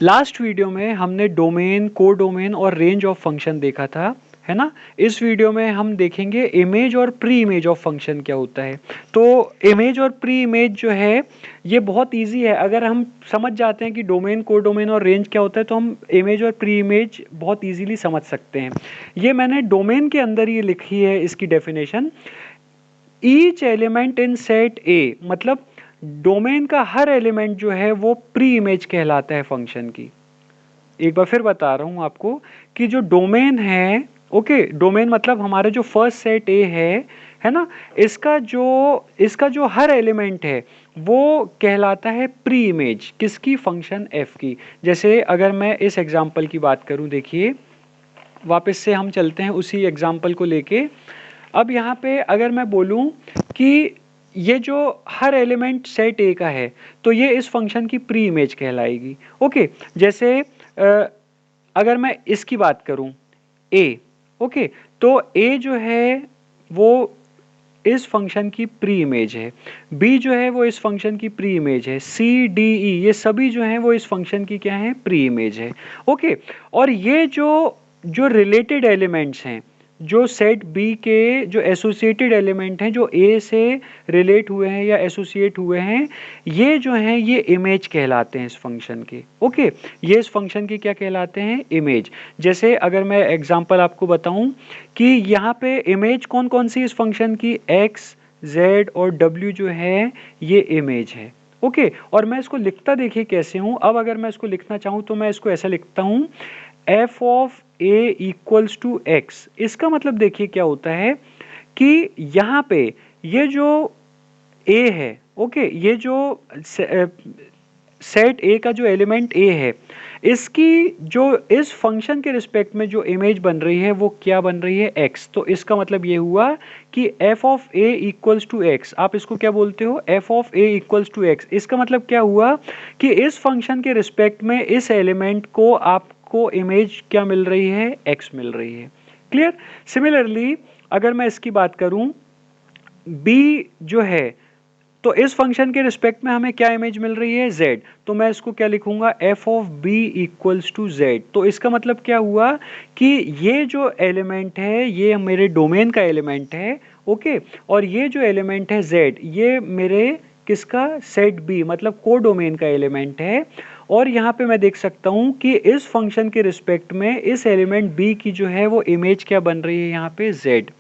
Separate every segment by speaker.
Speaker 1: Last video में हमने domain, codomain और रेंज ऑफ फंक्शन देखा था, है ना। इस वीडियो में हम देखेंगे इमेज और प्री इमेज ऑफ फंक्शन क्या होता है। तो इमेज और प्री इमेज जो है ये बहुत इजी है। अगर हम समझ जाते हैं कि डोमेन, कोडोमेन और रेंज क्या होता है तो हम इमेज और प्री इमेज बहुत इजीली समझ सकते हैं। ये मैंने डोमेन के अंदर ये लिखी है इसकी definition. Each element in set ए, मतलब डोमेन का हर एलिमेंट जो है वो प्री इमेज कहलाता है फंक्शन की। एक बार फिर बता रहा हूं आपको कि जो डोमेन है, ओके, डोमेन मतलब हमारा जो फर्स्ट सेट ए है ना, इसका जो हर एलिमेंट है वो कहलाता है प्री इमेज किसकी, फंक्शन एफ की। जैसे अगर मैं इस एग्जांपल की बात करूं, देखिए वापस से हम चलते हैं उसी एग्जांपल को लेके। अब यहाँ पे अगर मैं बोलूं कि ये जो हर एलिमेंट सेट ए का है तो ये इस फंक्शन की प्री इमेज कहलाएगी। ओके, जैसे अगर मैं इसकी बात करूं ए, ओके, तो ए जो है वो इस फंक्शन की प्री इमेज है, बी जो है वो इस फंक्शन की प्री इमेज है, सी डी ई ये सभी जो हैं वो इस फंक्शन की क्या है, प्री इमेज है। ओके, और ये जो जो रिलेटेड एलिमेंट्स हैं, जो सेट बी के जो एसोसिएटेड एलिमेंट हैं जो ए से रिलेट हुए हैं या एसोसिएट हुए हैं, ये जो हैं ये इमेज कहलाते हैं इस फंक्शन के। ओके, ये इस फंक्शन की क्या कहलाते हैं, इमेज। जैसे अगर मैं एग्जांपल आपको बताऊं कि यहाँ पे इमेज कौन कौन सी इस फंक्शन की, एक्स, जेड और डब्ल्यू जो है ये इमेज है। ओके, और मैं इसको लिखता देखिए कैसे हूं। अब अगर मैं इसको लिखना चाहूं तो मैं इसको ऐसा लिखता हूं, f of a equals to x. इसका मतलब देखिए क्या होता है कि यहाँ पे ये जो ए है, ओके, ये जो सेट ए का जो एलिमेंट ए है इसकी जो इस फंक्शन के रिस्पेक्ट में जो इमेज बन रही है वो क्या बन रही है, एक्स। तो इसका मतलब ये हुआ कि f of a equals to x, आप इसको क्या बोलते हो, f of a equals to x. इसका मतलब क्या हुआ कि इस फंक्शन के रिस्पेक्ट में इस एलिमेंट को आपको इमेज क्या मिल रही है, एक्स मिल रही है। क्लियर। सिमिलरली अगर मैं इसकी बात करूं, बी जो है तो इस फंक्शन के रिस्पेक्ट में हमें क्या इमेज मिल रही है, z। तो मैं इसको क्या लिखूंगा, f of b equals to z। तो इसका मतलब क्या हुआ कि ये जो एलिमेंट है ये मेरे डोमेन का एलिमेंट है, ओके, और ये जो एलिमेंट है z ये मेरे किसका, सेट b मतलब को डोमेन का एलिमेंट है। और यहाँ पे मैं देख सकता हूँ कि इस फंक्शन के रिस्पेक्ट में इस एलिमेंट b की जो है वो इमेज क्या बन रही है यहाँ पे, z।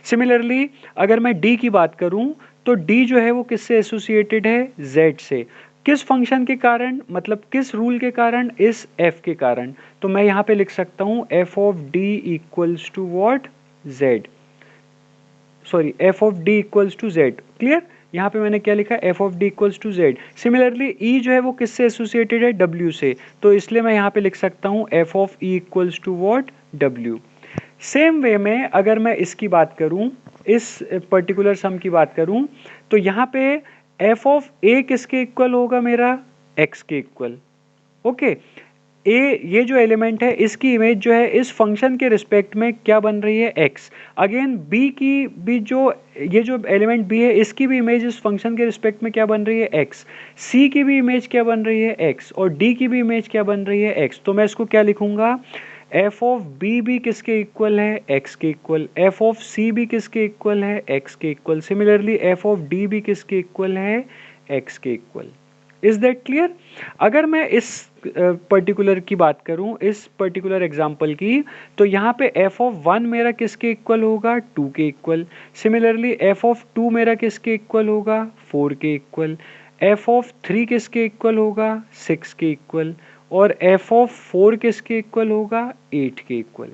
Speaker 1: सिमिलरली अगर मैं d की बात करूं तो d जो है वो किससे एसोसिएटेड है, z से। किस फंक्शन के कारण, मतलब किस रूल के कारण, इस f के कारण। तो मैं यहाँ पे लिख सकता हूँ f of d equals to what, z, sorry f of d equals to z। Clear. यहाँ पे मैंने क्या लिखा, f of d equals to z। Similarly e जो है वो किससे एसोसिएटेड है, w से, तो इसलिए मैं यहाँ पे लिख सकता हूँ f of e equals to what, w। Same way में अगर मैं इसकी बात करूं, इस पर्टिकुलर सम की बात करूं, तो यहाँ पे f ऑफ a किसके इक्वल होगा, मेरा x के इक्वल। ओके, a ये जो एलिमेंट है इसकी इमेज जो है इस फंक्शन के रिस्पेक्ट में क्या बन रही है, x। अगेन b की भी जो ये जो एलिमेंट b है इसकी भी इमेज इस फंक्शन के रिस्पेक्ट में क्या बन रही है, x। c की भी इमेज क्या बन रही है, x, और d की भी इमेज क्या बन रही है, x। तो मैं इसको क्या लिखूंगा, एफ ऑफ बी भी किसके इक्वल है, एक्स के इक्वल। एफ ऑफ सी भी किसके इक्वल है, एक्स के equal. Similarly F of D भी किसके इक्वल है, एक्स के इक्वल। Is that clear. अगर मैं इस पर्टिकुलर की बात करूं, इस पर्टिकुलर एग्जांपल की, तो यहाँ पे एफ ऑफ वन मेरा किसके इक्वल होगा, टू के equal. Similarly F of two मेरा किसके इक्वल होगा, फोर के इक्वल। एफ ऑफ थ्री किसके इक्वल होगा, सिक्स के इक्वल। और f ऑफ 4 किसके इक्वल होगा, 8 के इक्वल।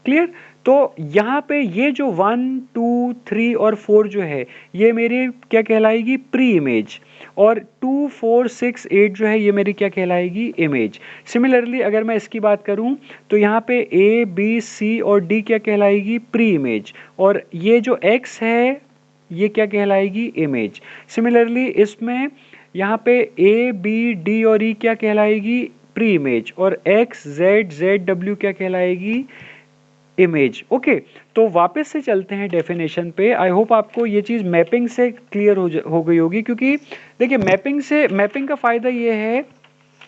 Speaker 1: क्लियर। तो यहाँ पे ये जो 1, 2, 3 और 4 जो है ये मेरी क्या कहलाएगी, प्री इमेज। और 2, 4, 6, 8 जो है ये मेरी क्या कहलाएगी, इमेज। सिमिलरली अगर मैं इसकी बात करूं तो यहाँ पे a, b, c और d क्या कहलाएगी, प्री इमेज। और ये जो x है ये क्या कहलाएगी, इमेज। सिमिलरली इसमें यहाँ पे a, b, d और e क्या कहलाएगी, प्री इमेज। और x, z, z, w क्या कहलाएगी, इमेज। ओके, तो वापस से चलते हैं डेफिनेशन पे। आई होप आपको ये चीज़ मैपिंग से क्लियर हो गई होगी, क्योंकि देखिए मैपिंग का फ़ायदा ये है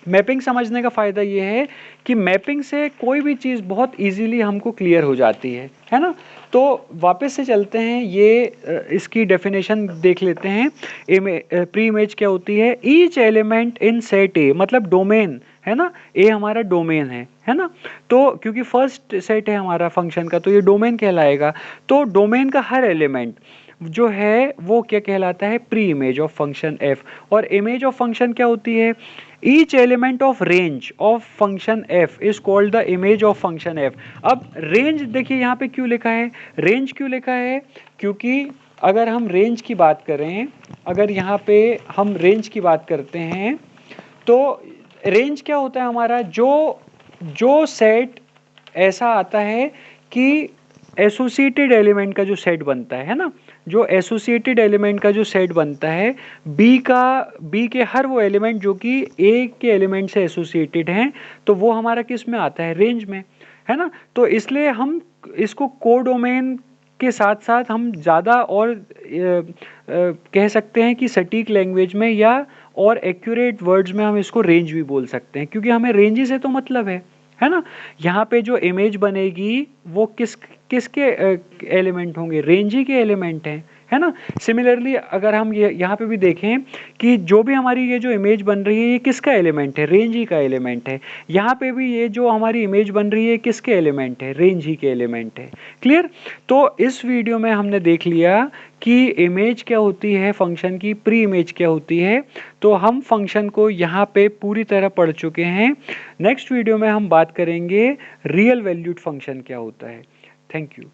Speaker 1: मैपिंग समझने का फ़ायदा ये है कि मैपिंग से कोई भी चीज़ बहुत इजीली हमको क्लियर हो जाती है ना। तो वापस से चलते हैं, ये इसकी डेफिनेशन देख लेते हैं। प्री इमेज क्या होती है? ईच एलिमेंट इन सेट ए, मतलब डोमेन है ना, ए हमारा डोमेन है ना। तो क्योंकि फर्स्ट सेट है हमारा फंक्शन का, तो ये डोमेन कहलाएगा। तो डोमेन का हर एलिमेंट जो है वो क्या कहलाता है? Pre image of function F. और इमेज ऑफ फंक्शन क्या होती है? Each element of range of function F is called the image of function F. अब रेंज देखिए यहाँ पे क्यों लिखा है, रेंज क्यों लिखा है? क्योंकि अगर हम रेंज की बात करें, अगर यहाँ पे हम रेंज की बात करते हैं, तो रेंज क्या होता है हमारा? जो सेट ऐसा आता है कि एसोसिएटेड एलिमेंट का जो सेट बनता है ना, जो एसोसिएटेड एलिमेंट का जो सेट बनता है, बी के हर वो एलिमेंट जो कि ए के एलिमेंट से एसोसिएटेड हैं, तो वो हमारा किस में आता है? रेंज में, है ना। तो इसलिए हम इसको कोडोमेन के साथ साथ हम ज़्यादा और कह सकते हैं कि सटीक लैंग्वेज में या और एक्यूरेट वर्ड्स में हम इसको रेंज भी बोल सकते हैं, क्योंकि हमें रेंज से तो मतलब है ना। यहाँ पे जो इमेज बनेगी वो किसके एलिमेंट होंगे? रेंज ही के एलिमेंट हैं, है ना। सिमिलरली अगर हम ये यहाँ पे भी देखें कि जो भी हमारी ये जो इमेज बन रही है, ये किसका एलिमेंट है? रेंज ही का एलिमेंट है। यहाँ पे भी ये जो हमारी इमेज बन रही है, किसके एलिमेंट है? रेंज ही के एलिमेंट है। क्लियर? तो इस वीडियो में हमने देख लिया कि इमेज क्या होती है फंक्शन की, प्री इमेज क्या होती है। तो हम फंक्शन को यहाँ पे पूरी तरह पढ़ चुके हैं। नेक्स्ट वीडियो में हम बात करेंगे रियल वैल्यूड फंक्शन क्या होता है। Thank you.